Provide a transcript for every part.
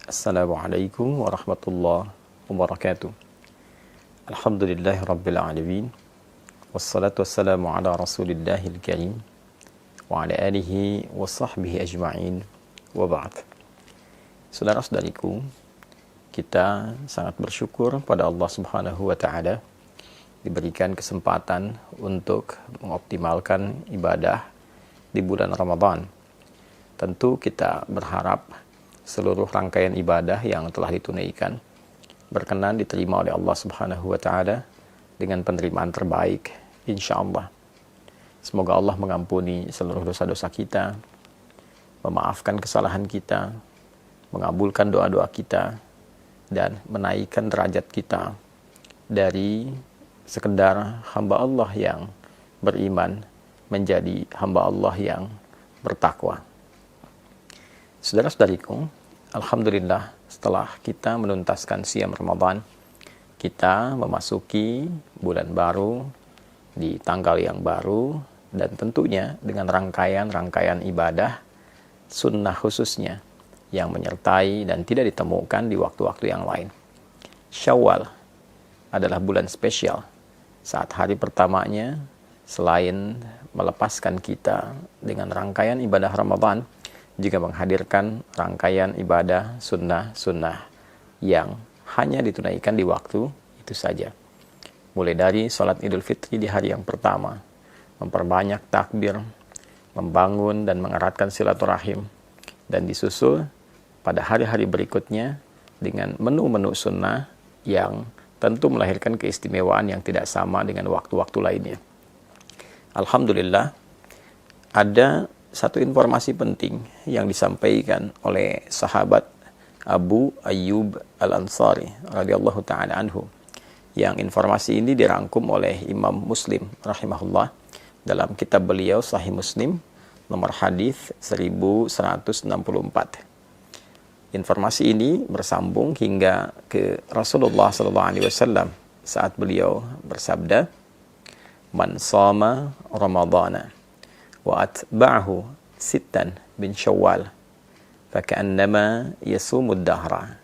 Assalamualaikum warahmatullahi wabarakatuh. Alhamdulillahi rabbil alamin. Wassalatu wassalamu ala rasulillahil karim wa ala alihi wa sahbihi ajma'in wa ba'd. Saudara-saudariku, kita sangat bersyukur pada Allah Subhanahu wa ta'ala diberikan kesempatan untuk mengoptimalkan ibadah di bulan Ramadan. Tentu kita berharap seluruh rangkaian ibadah yang telah ditunaikan berkenan diterima oleh Allah Subhanahu wa ta'ala dengan penerimaan terbaik insyaallah. Semoga Allah mengampuni seluruh dosa-dosa kita, memaafkan kesalahan kita, mengabulkan doa-doa kita, dan menaikkan derajat kita dari sekedar hamba Allah yang beriman menjadi hamba Allah yang bertakwa. Saudara-saudariku, alhamdulillah setelah kita menuntaskan siam Ramadan, kita memasuki bulan baru di tanggal yang baru dan tentunya dengan rangkaian-rangkaian ibadah sunnah khususnya yang menyertai dan tidak ditemukan di waktu-waktu yang lain. Syawal adalah bulan spesial saat hari pertamanya selain melepaskan kita dengan rangkaian ibadah Ramadan, juga menghadirkan rangkaian ibadah sunnah-sunnah yang hanya ditunaikan di waktu itu saja. Mulai dari sholat Idul Fitri di hari yang pertama, memperbanyak takbir, membangun dan mengeratkan silaturahim, dan disusul pada hari-hari berikutnya dengan menu-menu sunnah yang tentu melahirkan keistimewaan yang tidak sama dengan waktu-waktu lainnya. Alhamdulillah, ada satu informasi penting yang disampaikan oleh sahabat Abu Ayyub Al-Ansari radhiyallahu ta'ala anhu, yang informasi ini dirangkum oleh Imam Muslim rahimahullah dalam kitab beliau Sahih Muslim nomor hadis 1164. Informasi ini bersambung hingga ke Rasulullah SAW saat beliau bersabda, "Man shama Ramadana wa atba'ahu sittan bin Syawal faka'annama yasumud dahra."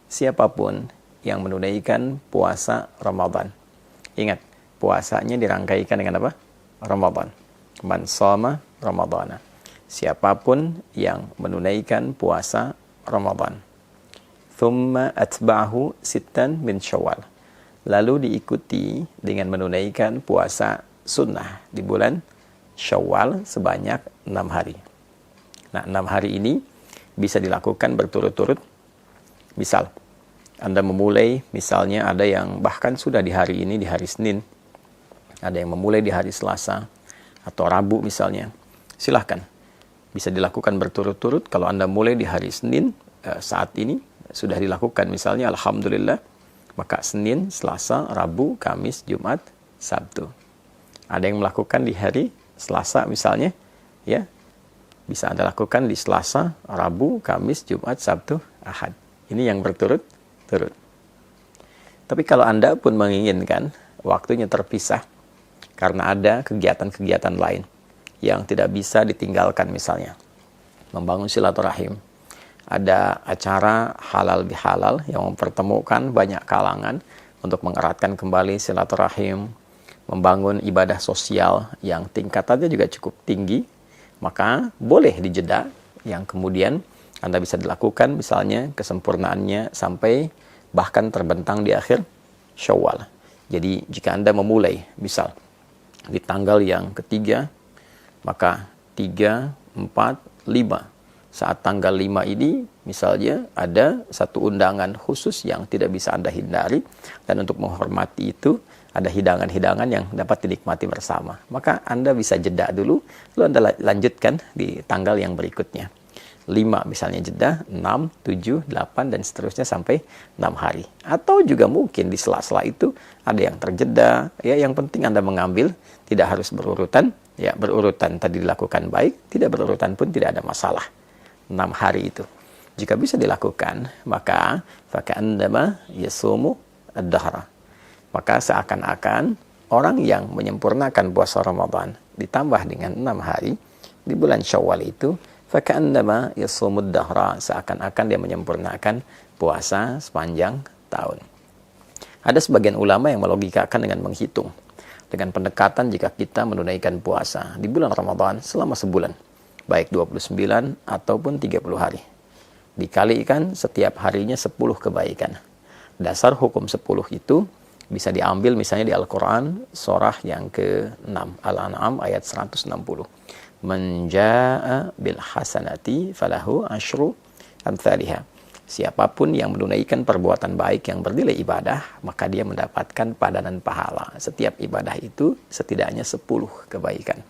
Siapapun yang menunaikan puasa Ramadan. Ingat, puasanya dirangkaikan dengan apa? Ramadan. Man shama Ramadana. Siapapun yang menunaikan puasa Ramadan. Thumma atba'ahu sittan bin Syawal. Lalu diikuti dengan menunaikan puasa sunnah di bulan Syawal sebanyak 6 hari. Nah, 6 hari ini bisa dilakukan berturut-turut. Misal, Anda memulai, misalnya ada yang bahkan sudah di hari ini, di hari Senin. Ada yang memulai di hari Selasa atau Rabu misalnya. Silahkan. Bisa dilakukan berturut-turut. Kalau Anda mulai di hari Senin, saat ini sudah dilakukan misalnya, alhamdulillah, maka Senin, Selasa, Rabu, Kamis, Jumat, Sabtu. Ada yang melakukan di hari Selasa misalnya, ya, bisa Anda lakukan di Selasa, Rabu, Kamis, Jumat, Sabtu, Ahad. Ini yang berturut-turut. Tapi kalau Anda pun menginginkan waktunya terpisah karena ada kegiatan-kegiatan lain yang tidak bisa ditinggalkan, misalnya membangun silaturahim, ada acara halal bihalal yang mempertemukan banyak kalangan untuk mengeratkan kembali silaturahim, membangun ibadah sosial yang tingkatannya juga cukup tinggi, maka boleh dijeda yang kemudian Anda bisa dilakukan misalnya kesempurnaannya sampai bahkan terbentang di akhir Syawal. Jadi jika Anda memulai misal di tanggal yang ketiga, maka 3, 4, 5. Saat tanggal 5 ini misalnya ada satu undangan khusus yang tidak bisa Anda hindari, dan untuk menghormati itu ada hidangan-hidangan yang dapat dinikmati bersama. Maka Anda bisa jeda dulu, lalu Anda lanjutkan di tanggal yang berikutnya. 5 misalnya jeda, 6, 7, 8, dan seterusnya sampai 6 hari. Atau juga mungkin di sela-sela itu ada yang terjeda, ya, yang penting Anda mengambil, tidak harus berurutan, ya, berurutan tadi dilakukan baik, tidak berurutan pun tidak ada masalah. 6 hari itu. Jika bisa dilakukan, maka faka'annama yasumu ad-dahra. Maka seakan-akan orang yang menyempurnakan puasa Ramadan ditambah dengan 6 hari di bulan Syawal itu faka'annama yasumud dahra, seakan-akan dia menyempurnakan puasa sepanjang tahun. Ada sebagian ulama yang melogikakan dengan menghitung, dengan pendekatan jika kita menunaikan puasa di bulan Ramadan selama sebulan, baik 29 ataupun 30 hari, dikalikan setiap harinya 10 kebaikan. Dasar hukum 10 itu bisa diambil misalnya di Al-Quran surah yang ke-6 Al-An'am ayat 160. Man jaa'a bil hasanati falahu asyru amthaliha. Siapapun yang menunaikan perbuatan baik yang bernilai ibadah, maka dia mendapatkan padanan pahala. Setiap ibadah itu setidaknya 10 kebaikan.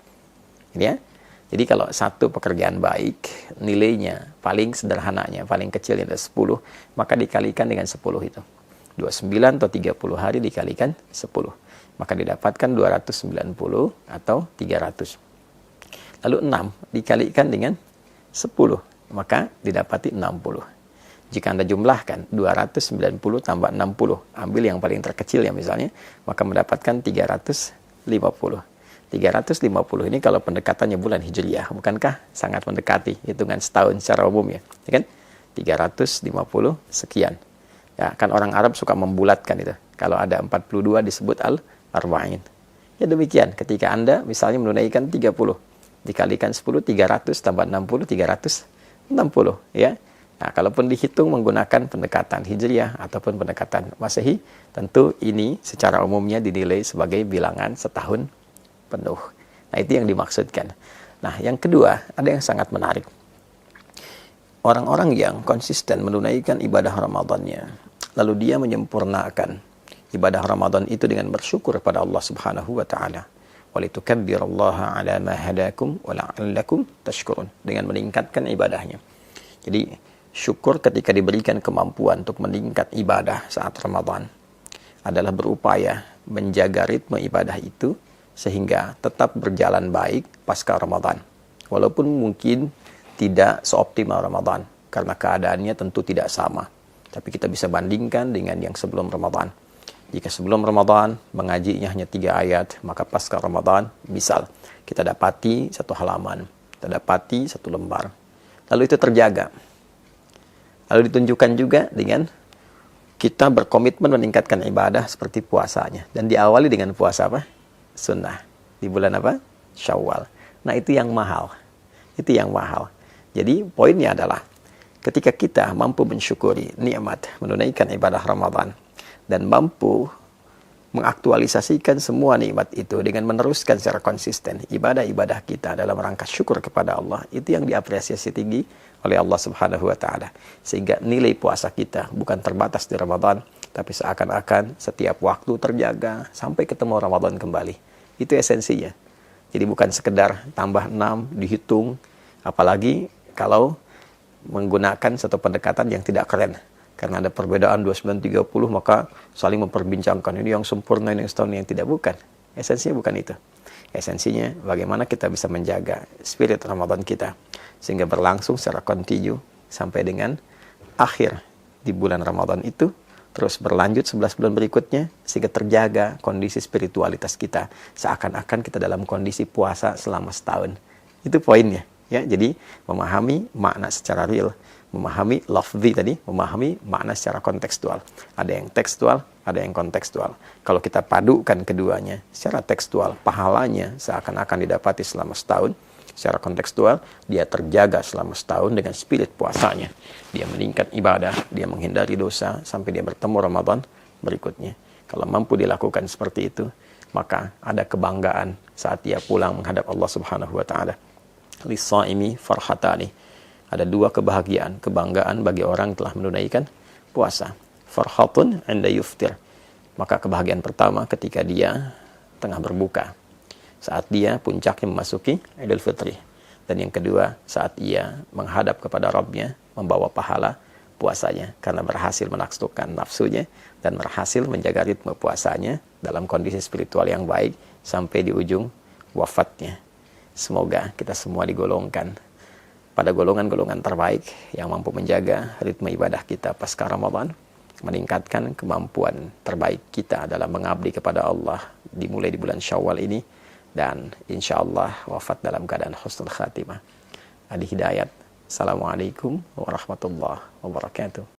Ya. Jadi kalau satu pekerjaan baik, nilainya paling sederhananya, paling kecilnya ada 10, maka dikalikan dengan 10 itu. 29 atau 30 hari dikalikan 10. Maka didapatkan 290 atau 300. Lalu 6 dikalikan dengan 10, maka didapati 60. Jika Anda jumlahkan 290 tambah 60, ambil yang paling terkecil ya misalnya, maka mendapatkan 350. 350 ini kalau pendekatannya bulan Hijriyah, bukankah sangat mendekati hitungan setahun secara umum ya? Ya kan? 350 sekian. Ya, kan orang Arab suka membulatkan itu. Kalau ada 42 disebut al-arba'in. Ya demikian, ketika Anda misalnya menunaikan 30, dikalikan 10, 300 tambah 60, 360 ya. Nah, kalaupun dihitung menggunakan pendekatan Hijriyah ataupun pendekatan Masehi, tentu ini secara umumnya dinilai sebagai bilangan setahun penuh. Nah, itu yang dimaksudkan. Nah, yang kedua, ada yang sangat menarik. Orang-orang yang konsisten menunaikan ibadah Ramadannya, lalu dia menyempurnakan ibadah Ramadan itu dengan bersyukur kepada Allah Subhanahu wa taala. Walitukabbirullaha ala ma hadakum wa la'allakum tashkurun, dengan meningkatkan ibadahnya. Jadi syukur ketika diberikan kemampuan untuk meningkat ibadah saat Ramadan adalah berupaya menjaga ritme ibadah itu sehingga tetap berjalan baik pasca Ramadan. Walaupun mungkin tidak seoptimal Ramadan karena keadaannya tentu tidak sama. Tapi kita bisa bandingkan dengan yang sebelum Ramadan. Jika sebelum Ramadan mengajinya hanya 3 ayat, maka pasca Ramadan misal kita dapati 1 halaman, kita dapati 1 lembar. Lalu itu terjaga. Lalu ditunjukkan juga dengan kita berkomitmen meningkatkan ibadah seperti puasanya. Dan diawali dengan puasa apa? Sunnah. Di bulan apa? Syawal. Nah, itu yang mahal. Itu yang mahal. Jadi poinnya adalah ketika kita mampu mensyukuri nikmat menunaikan ibadah Ramadan dan mampu mengaktualisasikan semua nikmat itu dengan meneruskan secara konsisten ibadah-ibadah kita dalam rangka syukur kepada Allah, itu yang diapresiasi tinggi oleh Allah Subhanahu wa taala. Sehingga nilai puasa kita bukan terbatas di Ramadan, tapi seakan-akan setiap waktu terjaga sampai ketemu Ramadan kembali. Itu esensinya. Jadi bukan sekedar tambah 6 dihitung, apalagi kalau menggunakan satu pendekatan yang tidak keren. Karena ada perbedaan 29-30, maka saling memperbincangkan ini yang sempurna, ini yang setahun, yang tidak. Bukan. Esensinya bukan itu. Esensinya bagaimana kita bisa menjaga spirit Ramadan kita sehingga berlangsung secara kontinu sampai dengan akhir di bulan Ramadan itu, terus berlanjut 11 bulan berikutnya sehingga terjaga kondisi spiritualitas kita seakan-akan kita dalam kondisi puasa selama setahun. Itu poinnya. Ya, jadi memahami makna secara real, memahami lafzi tadi, memahami makna secara kontekstual. Ada yang tekstual, ada yang kontekstual. Kalau kita padukan keduanya, secara tekstual, pahalanya seakan-akan didapati selama setahun. Secara kontekstual, dia terjaga selama setahun dengan spirit puasanya. Dia meningkat ibadah, dia menghindari dosa, sampai dia bertemu Ramadan berikutnya. Kalau mampu dilakukan seperti itu, maka ada kebanggaan saat dia pulang menghadap Allah Subhanahu wa ta'ala. Lis-shaimi farhatani. Ada 2 kebahagiaan, kebanggaan bagi orang yang telah menunaikan puasa. Farhatun 'inda yuftir. Maka kebahagiaan pertama ketika dia tengah berbuka, saat dia puncaknya memasuki Idul Fitri. Dan yang kedua, saat ia menghadap kepada Rabb-nya, membawa pahala puasanya karena berhasil menaklukkan nafsunya dan berhasil menjaga ritme puasanya dalam kondisi spiritual yang baik sampai di ujung wafatnya. Semoga kita semua digolongkan pada golongan-golongan terbaik yang mampu menjaga ritme ibadah kita pasca Ramadan, meningkatkan kemampuan terbaik kita dalam mengabdi kepada Allah dimulai di bulan Syawal ini, dan insya Allah wafat dalam keadaan husnul khatimah. Adi Hidayat. Assalamualaikum warahmatullahi wabarakatuh.